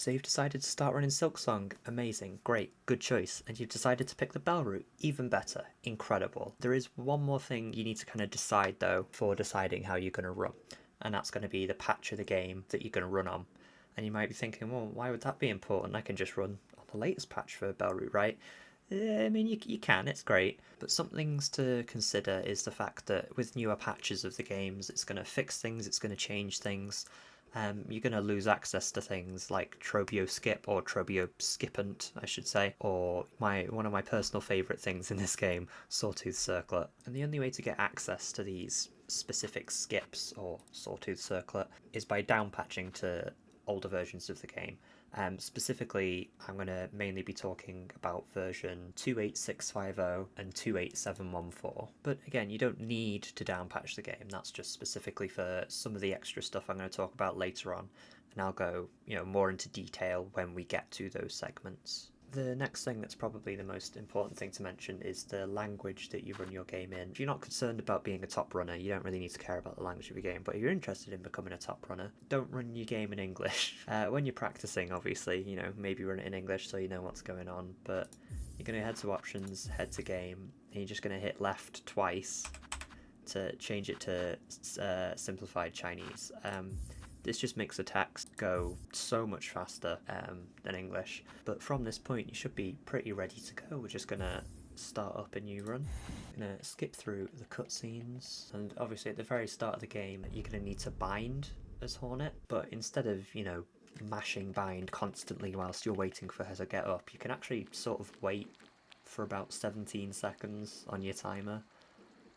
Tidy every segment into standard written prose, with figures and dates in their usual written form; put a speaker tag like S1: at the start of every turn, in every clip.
S1: So you've decided to start running Silksong. Amazing, great, good choice. And you've decided to pick the bell route. Even better, incredible. There is one more thing you need to kind of decide though before deciding how you're going to run. And that's going to be the patch of the game that you're going to run on. And you might be thinking, well, why would that be important? I can just run on the latest patch for bell route, right? I mean, you can, it's great. But some things to consider is the fact that with newer patches of the games, it's going to fix things, it's going to change things. You're going to lose access to things like Trobio Skip, or Trobio Skippant, I should say, or one of my personal favourite things in this game, Sawtooth Circlet. And the only way to get access to these specific skips or Sawtooth Circlet is by downpatching to older versions of the game. Specifically, I'm going to mainly be talking about version 28650 and 28714. But again, you don't need to downpatch the game. That's just specifically for some of the extra stuff I'm going to talk about later on. And I'll go, more into detail when we get to those segments. The next thing that's probably the most important thing to mention is the language that you run your game in. If you're not concerned about being a top runner, you don't really need to care about the language of your game, but if you're interested in becoming a top runner, don't run your game in English. When you're practicing, obviously, maybe run it in English so you know what's going on, but you're going to head to options, head to game, and you're just going to hit left twice to change it to simplified Chinese. This just makes the text go so much faster than English. But from this point, you should be pretty ready to go. We're just going to start up a new run. I'm going to skip through the cutscenes. And obviously at the very start of the game, you're going to need to bind as Hornet. But instead of, mashing bind constantly whilst you're waiting for her to get up, you can actually sort of wait for about 17 seconds on your timer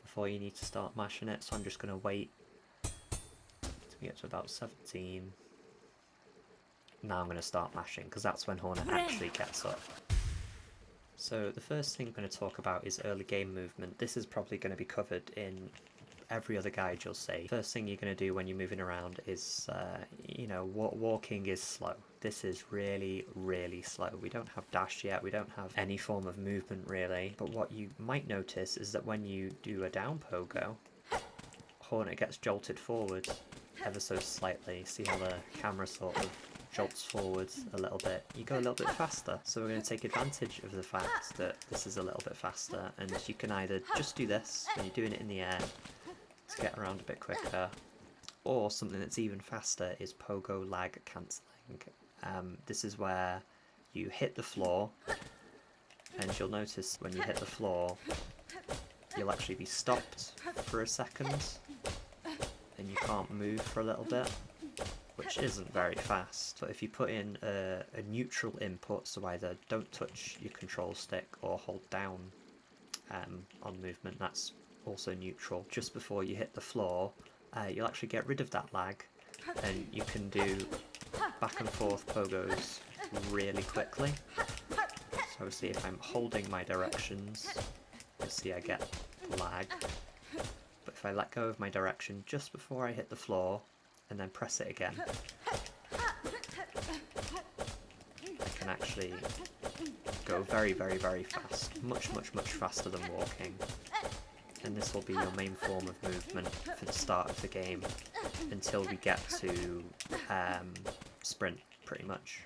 S1: before you need to start mashing it. So I'm just going to wait get to about 17. Now I'm going to start mashing because that's when Hornet actually gets up. So the first thing I'm going to talk about is early game movement. This is probably going to be covered in every other guide you'll see. First thing you're going to do when you're moving around is, walking is slow. This is really, really slow. We don't have dash yet, we don't have any form of movement really, but what you might notice is that when you do a down pogo, Hornet gets jolted forward ever so slightly. See how the camera sort of jolts forwards a little bit? You go a little bit faster. So we're going to take advantage of the fact that this is a little bit faster, and you can either just do this when you're doing it in the air to get around a bit quicker, or something that's even faster is pogo lag cancelling. This is where you hit the floor, and you'll notice when you hit the floor you'll actually be stopped for a second and you can't move for a little bit, which isn't very fast. But if you put in a neutral input, so either don't touch your control stick or hold down on movement, that's also neutral, just before you hit the floor, you'll actually get rid of that lag and you can do back and forth pogos really quickly. So obviously if I'm holding my directions, you'll see I get lag. But if I let go of my direction just before I hit the floor and then press it again, I can actually go very, very, very fast. Much, much, much faster than walking. And this will be your main form of movement for the start of the game until we get to sprint, pretty much.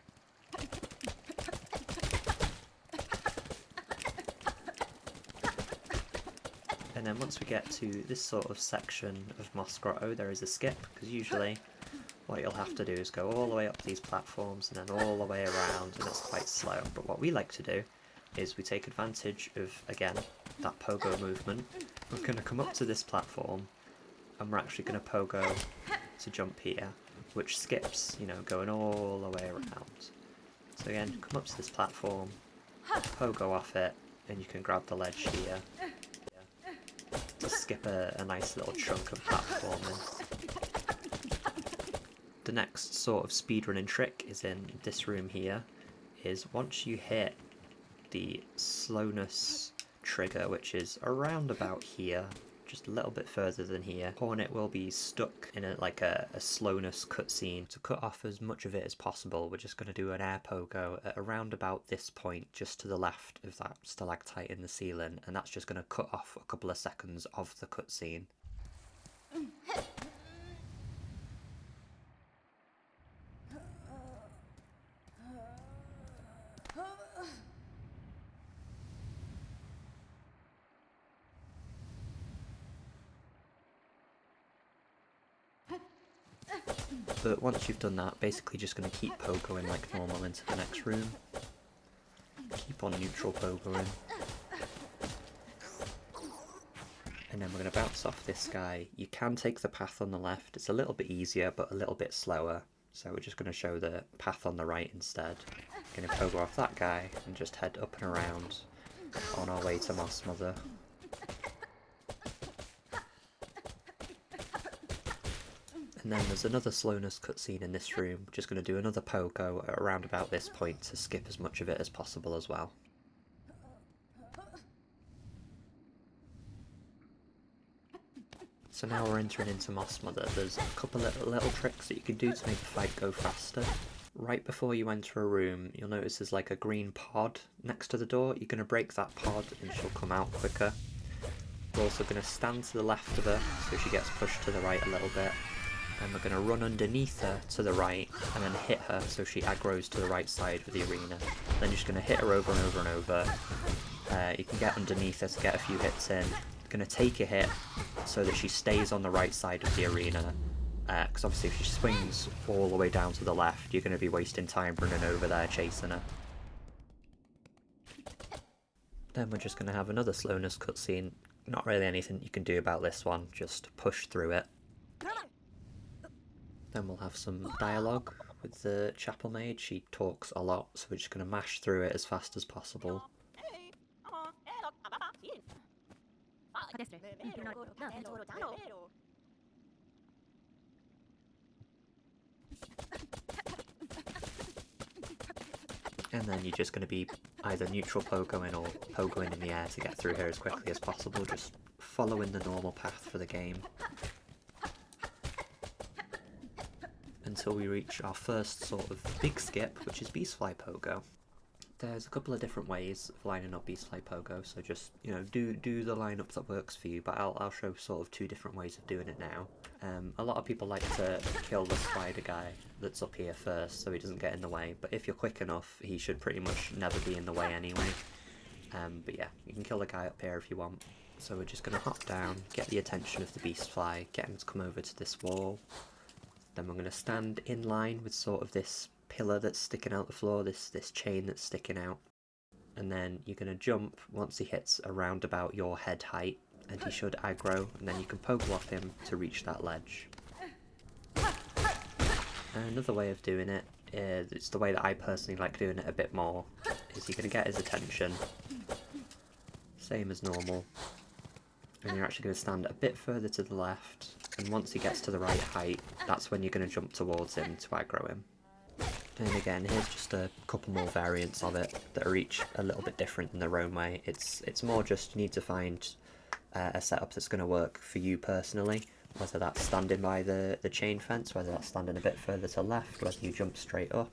S1: And then once we get to this sort of section of Moss Grotto, there is a skip, because usually what you'll have to do is go all the way up these platforms and then all the way around, and it's quite slow. But what we like to do is we take advantage of, again, that pogo movement. We're going to come up to this platform and we're actually going to pogo to jump here, which skips, going all the way around. So again, come up to this platform, pogo off it, and you can grab the ledge here to skip a nice little chunk of platforming. The next sort of speedrunning trick is in this room here, is once you hit the slowness trigger, which is around about here, just a little bit further than here, Hornet will be stuck in a slowness cutscene. To cut off as much of it as possible, we're just going to do an air pogo at around about this point, just to the left of that stalactite in the ceiling, and that's just going to cut off a couple of seconds of the cutscene. But once you've done that, basically just going to keep pogoing like normal into the next room. Keep on neutral pogoing. And then we're going to bounce off this guy. You can take the path on the left. It's a little bit easier, but a little bit slower. So we're just going to show the path on the right instead. Going to pogo off that guy and just head up and around on our way to Moss Mother. And then there's another slowness cutscene in this room. Just going to do another pogo at around about this point to skip as much of it as possible as well. So now we're entering into Moss Mother. There's a couple of little tricks that you can do to make the fight go faster. Right before you enter a room, you'll notice there's like a green pod next to the door. You're going to break that pod and she'll come out quicker. We're also going to stand to the left of her so she gets pushed to the right a little bit. And we're going to run underneath her to the right and then hit her so she aggroes to the right side of the arena. Then you're just going to hit her over and over and over. You can get underneath her to get a few hits in. Going to take a hit so that she stays on the right side of the arena, because obviously if she swings all the way down to the left, you're going to be wasting time running over there chasing her. Then we're just going to have another slowness cutscene. Not really anything you can do about this one, just push through it. Then we'll have some dialogue with the chapel maid. She talks a lot, so we're just going to mash through it as fast as possible. And then you're just going to be either neutral pogoing or pogoing in the air to get through here as quickly as possible, just following the normal path for the game. Until we reach our first sort of big skip, which is Beastfly Pogo. There's a couple of different ways of lining up Beastfly Pogo, so just, you know, do the lineup that works for you, but I'll show sort of two different ways of doing it now. A lot of people like to kill the spider guy that's up here first, so he doesn't get in the way, but if you're quick enough, he should pretty much never be in the way anyway. But yeah, you can kill the guy up here if you want. So we're just going to hop down, get the attention of the Beastfly, get him to come over to this wall. Then we're going to stand in line with sort of this pillar that's sticking out the floor, this chain that's sticking out. And then you're going to jump once he hits around about your head height, and he should aggro, and then you can pogo off him to reach that ledge. And another way of doing it, it's the way that I personally like doing it a bit more, is you're going to get his attention, same as normal, and you're actually going to stand a bit further to the left, and once he gets to the right height, that's when you're going to jump towards him to aggro him. And again, here's just a couple more variants of it that are each a little bit different in their own way. It's more just you need to find a setup that's going to work for you personally, whether that's standing by the chain fence, whether that's standing a bit further to left, whether you jump straight up,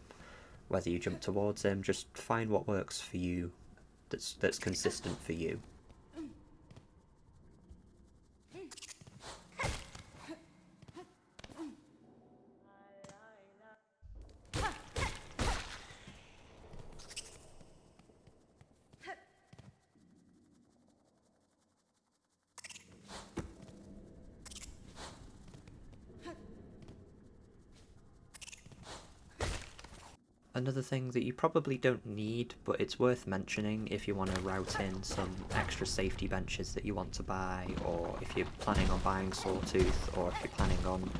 S1: whether you jump towards him. Just find what works for you, that's consistent for you. Another thing that you probably don't need, but it's worth mentioning if you want to route in some extra safety benches that you want to buy, or if you're planning on buying Sawtooth, or if you're planning on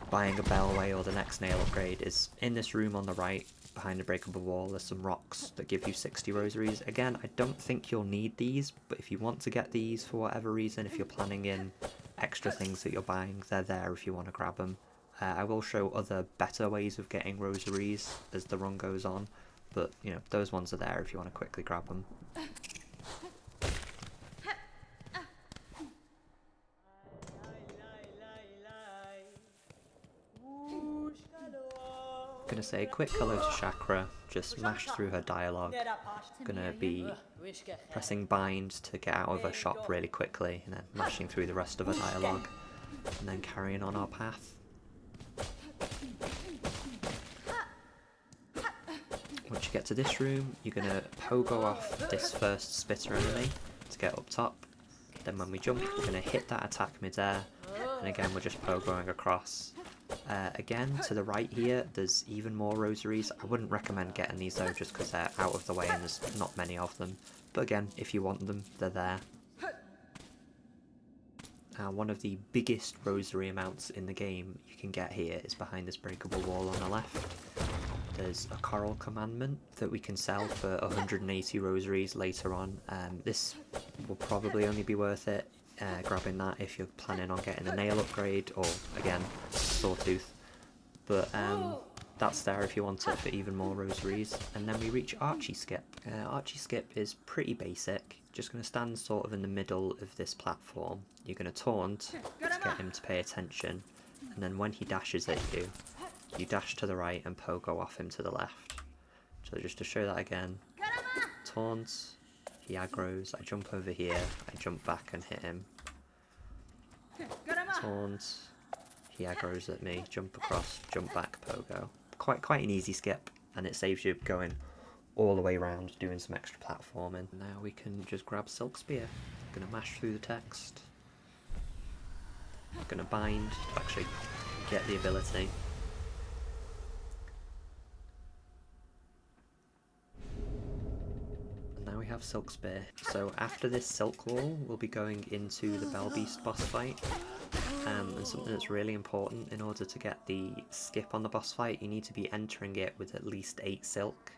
S1: buying a Bellway or the next nail upgrade, is in this room on the right, behind a breakable wall, there's some rocks that give you 60 rosaries. Again, I don't think you'll need these, but if you want to get these for whatever reason, if you're planning in extra things that you're buying, they're there if you want to grab them. I will show other better ways of getting rosaries as the run goes on, but you know, those ones are there if you want to quickly grab them. Gonna say a quick hello to Chakra, just mash through her dialogue. Gonna be pressing bind to get out of her shop really quickly, and then mashing through the rest of her dialogue, and then carrying on our path. Once you get to this room, you're going to pogo off this first spitter enemy to get up top. Then when we jump, we're going to hit that attack mid-air, and again we're just pogoing across. Again, to the right here, there's even more rosaries. I wouldn't recommend getting these though, just because they're out of the way and there's not many of them. But again, if you want them, they're there. One of the biggest rosary amounts in the game you can get here is behind this breakable wall on the left. There's a Choral Commandment that we can sell for 180 rosaries later on. This will probably only be worth it, grabbing that if you're planning on getting a nail upgrade or, again, sawtooth. But that's there if you want it for even more rosaries. And then we reach Archie Skip. Archie Skip is pretty basic. Just going to stand sort of in the middle of this platform. You're going to taunt to get him to pay attention. And then when he dashes at you, you dash to the right and pogo off him to the left. So just to show that again. Taunt, he aggroes, I jump over here, I jump back and hit him. Taunt, he aggroes at me, jump across, jump back, pogo. Quite an easy skip, and it saves you going all the way around doing some extra platforming. Now we can just grab Silk Spear. Gonna mash through the text. Gonna bind to actually get the ability. And now we have Silk Spear. So after this Silk Wall, we'll be going into the Bell Beast boss fight. And something that's really important, in order to get the skip on the boss fight, you need to be entering it with at least 8 silk.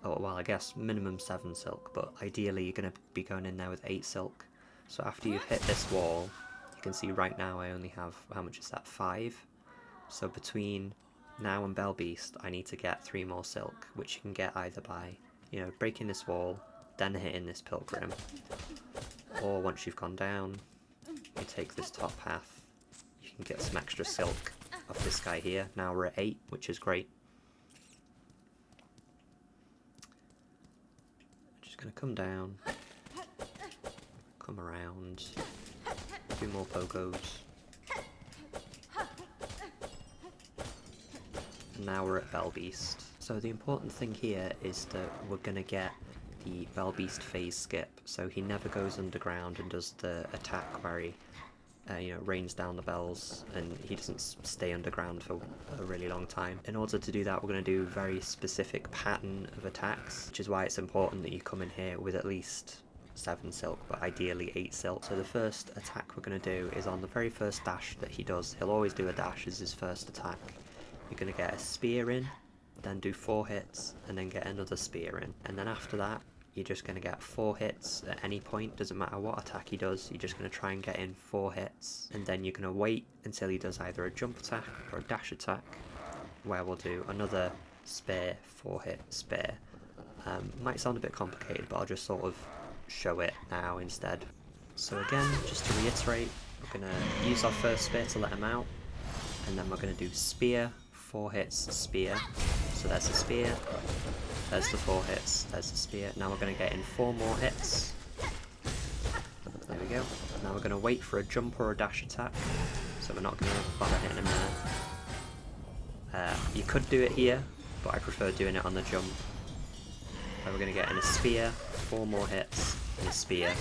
S1: Oh, well, I guess minimum 7 silk, but ideally you're going to be going in there with 8 silk. So after you've hit this wall, you can see right now I only have, how much is that, 5? So between now and Bell Beast, I need to get 3 more silk, which you can get either by, you know, breaking this wall, then hitting this pilgrim, or once you've gone down, you take this top path. You can get some extra silk off this guy here. Now we're at 8, which is great. I'm just going to come down, come around, do more pogos. And now we're at Bell Beast. So the important thing here is that we're going to get the Bell Beast phase skip, so he never goes underground and does the attack where he you know, rains down the bells, and he doesn't stay underground for a really long time. In order to do that, we're going to do a very specific pattern of attacks, which is why it's important that you come in here with at least 7 silk, but ideally 8 silk. So the first attack we're going to do is on the very first dash that he does. He'll always do a dash as his first attack. You're going to get a spear in, then do 4 hits, and then get another spear in. And then after that, you're just going to get 4 hits at any point, doesn't matter what attack he does, you're just going to try and get in 4 hits, and then you're going to wait until he does either a jump attack or a dash attack, where we'll do another spear, 4 hit spear. Might sound a bit complicated, but I'll just sort of show it now instead. So again, just to reiterate, we're going to use our first spear to let him out, and then we're going to do spear, 4 hits, spear. So there's the spear, there's the 4 hits, there's the spear. Now we're going to get in 4 more hits. There we go. Now we're going to wait for a jump or a dash attack, so we're not going to bother hitting him there. You could do it here, but I prefer doing it on the jump. So we're going to get in a spear, 4 more hits, and a spear.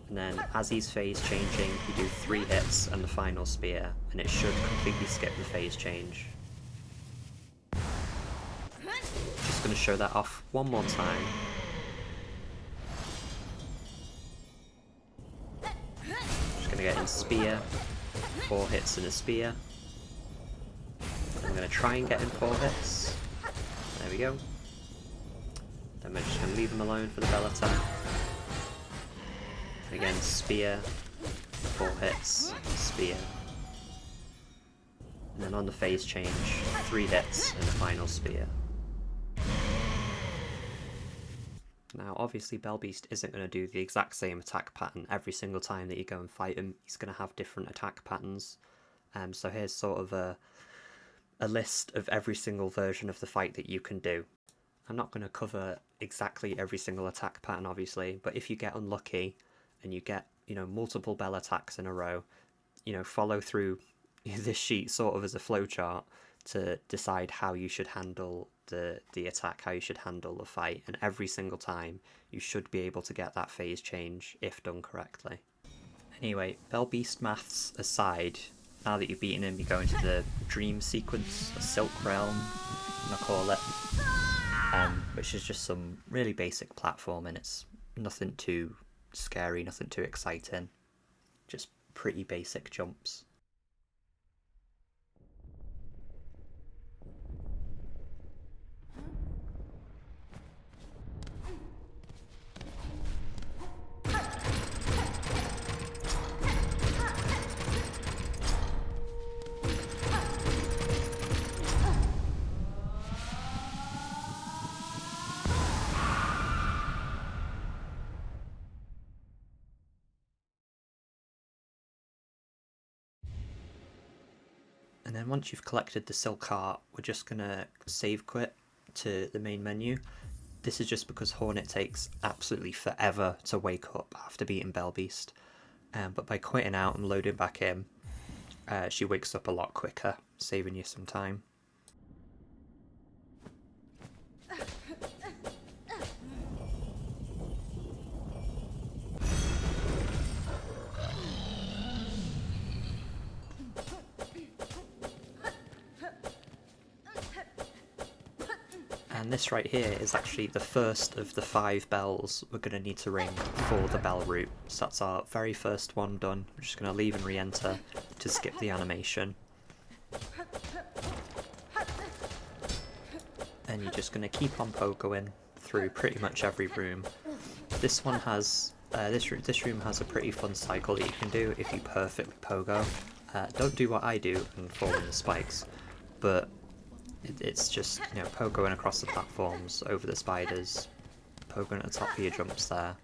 S1: And then as he's phase changing, you do 3 hits and the final spear, and it should completely skip the phase change. Just going to show that off one more time. Just going to get in spear, 4 hits and a spear. I'm going to try and get in 4 hits. There we go. Then we're just going to leave him alone for the bell attack. Again, spear, 4 hits, spear. And then on the phase change, 3 hits and the final spear. Now obviously Bell Beast isn't going to do the exact same attack pattern every single time that you go and fight him. He's going to have different attack patterns. So here's sort of a list of every single version of the fight that you can do. I'm not going to cover exactly every single attack pattern obviously, but if you get unlucky and you get, you know, multiple bell attacks in a row, you know, follow through this sheet sort of as a flowchart to decide how you should handle the attack, how you should handle the fight, and every single time you should be able to get that phase change if done correctly. Anyway, Bell Beast maths aside, Now that you've beaten him, you go into the dream sequence, a Silk Realm, I'm gonna call it, which is just some really basic platforming. It's nothing too scary, nothing too exciting, just pretty basic jumps. And then once you've collected the silk heart, we're just gonna save quit to the main menu. This is just because Hornet takes absolutely forever to wake up after beating Belbeast. But by quitting out and loading back in, she wakes up a lot quicker, saving you some time. And this right here is actually the first of the 5 bells we're going to need to ring for the bell route. So that's our very first one done. We're just going to leave and re-enter to skip the animation. And you're just going to keep on pogoing through pretty much every room. This one has this room has a pretty fun cycle that you can do if you perfectly pogo. Don't do what I do and fall in the spikes, but it's just, you know, pogoing across the platforms, over the spiders, pogoing at the top of your jumps there.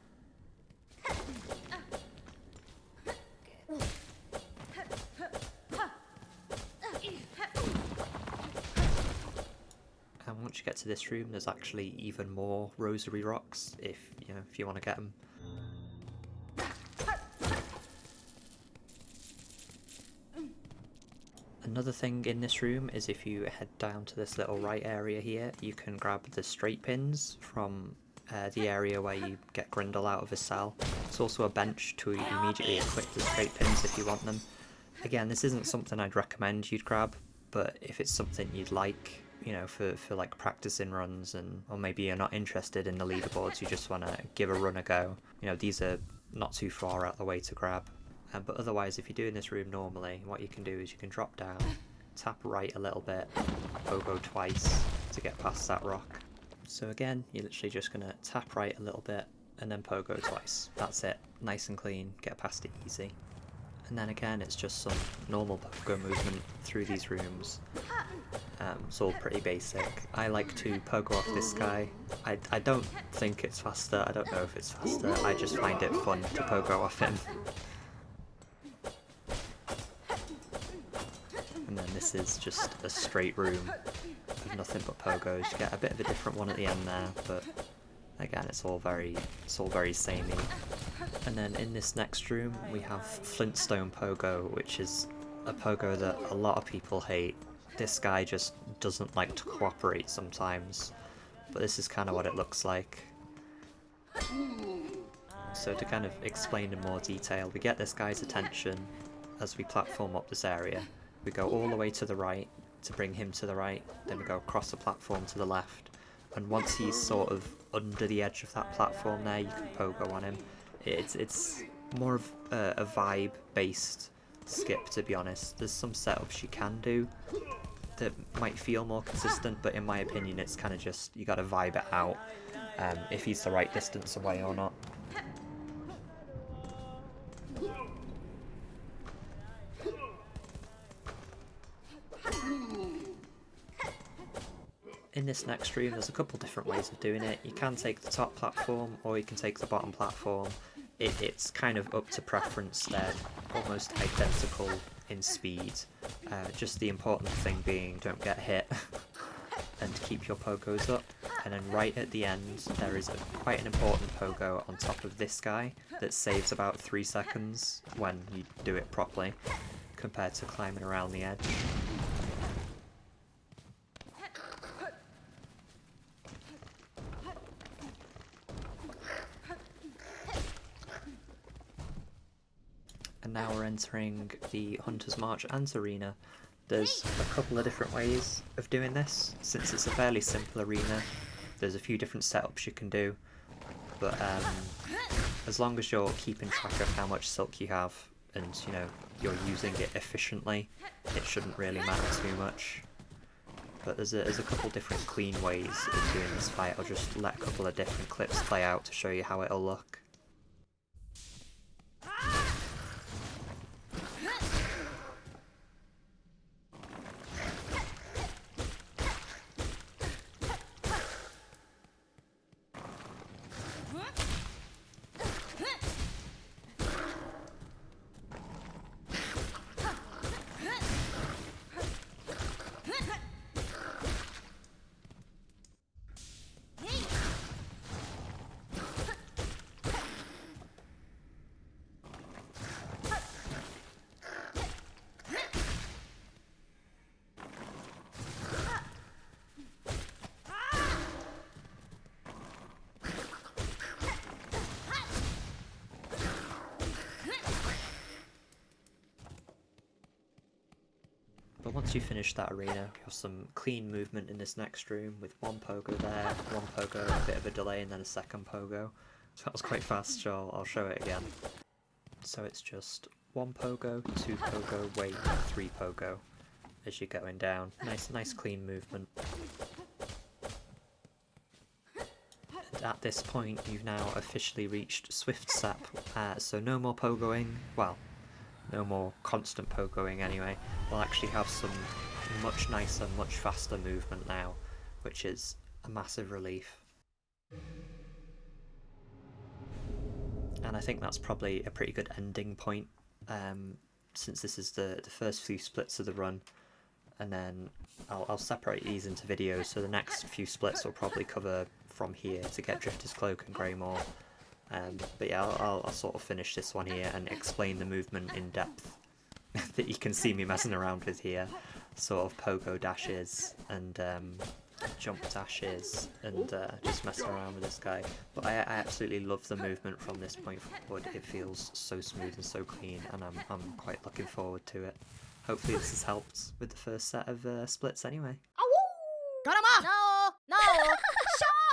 S1: And once you get to this room, there's actually even more rosary rocks if you want to get them. Another thing in this room is if you head down to this little right area here, you can grab the straight pins from the area where you get Grindel out of his cell. There's also a bench to immediately equip the straight pins if you want them. Again, this isn't something I'd recommend you'd grab, but if it's something you'd like, you know, for like practicing runs, or maybe you're not interested in the leaderboards, you just want to give a run a go, you know, these are not too far out the way to grab. But otherwise, if you're doing this room normally, what you can do is you can drop down, tap right a little bit, pogo twice to get past that rock. So again, you're literally just going to tap right a little bit and then pogo twice. That's it. Nice and clean, get past it easy. And then again, it's just some normal pogo movement through these rooms. It's all pretty basic. I like to pogo off this guy. I don't think it's faster, I don't know if it's faster, I just find it fun to pogo off him. And then this is just a straight room of nothing but pogos. You get a bit of a different one at the end there, but again, it's all very samey. And then in this next room we have Flinstone pogo, which is a pogo that a lot of people hate. This guy just doesn't like to cooperate sometimes, but this is kind of what it looks like. So to kind of explain in more detail, we get this guy's attention as we platform up this area. We go all the way to the right to bring him to the right, then we go across the platform to the left, and once he's sort of under the edge of that platform there, you can pogo on him. It's more of a vibe-based skip, to be honest. There's some setups you can do that might feel more consistent, but in my opinion it's kind of just, you gotta vibe it out, if he's the right distance away or not. In this next room there's a couple different ways of doing it. You can take the top platform or you can take the bottom platform. It's kind of up to preference. They're almost identical in speed. Just the important thing being, don't get hit and keep your pogos up. And then right at the end there is quite an important pogo on top of this guy that saves about 3 seconds when you do it properly compared to climbing around the edge. And And now we're entering the Hunter's March Ant Arena. There's a couple of different ways of doing this. Since it's a fairly simple arena, there's a few different setups you can do. But as long as you're keeping track of how much silk you have and, you know, you're using it efficiently, it shouldn't really matter too much. But there's a couple different clean ways of doing this fight. I'll just let a couple of different clips play out to show you how it'll look. But once you finish that arena, you have some clean movement in this next room with one pogo there, one pogo, a bit of a delay, and then a second pogo. So that was quite fast, so I'll show it again. So it's just one pogo, two pogo, wait, three pogo as you're going down. Nice clean movement. And at this point, you've now officially reached Swiftstep, so no more pogoing, well, no more constant pogoing anyway. We'll actually have some much nicer, much faster movement now, which is a massive relief. And I think that's probably a pretty good ending point, since this is the first few splits of the run, and then I'll separate these into videos, so the next few splits will probably cover from here to get Drifter's Cloak and Greymore. But yeah, I'll sort of finish this one here and explain the movement in depth that you can see me messing around with here. Sort of pogo dashes and jump dashes and just messing around with this guy. But I absolutely love the movement from this point forward. It feels so smooth and so clean, and I'm quite looking forward to it. Hopefully this has helped with the first set of splits anyway.
S2: Got him off! No! No!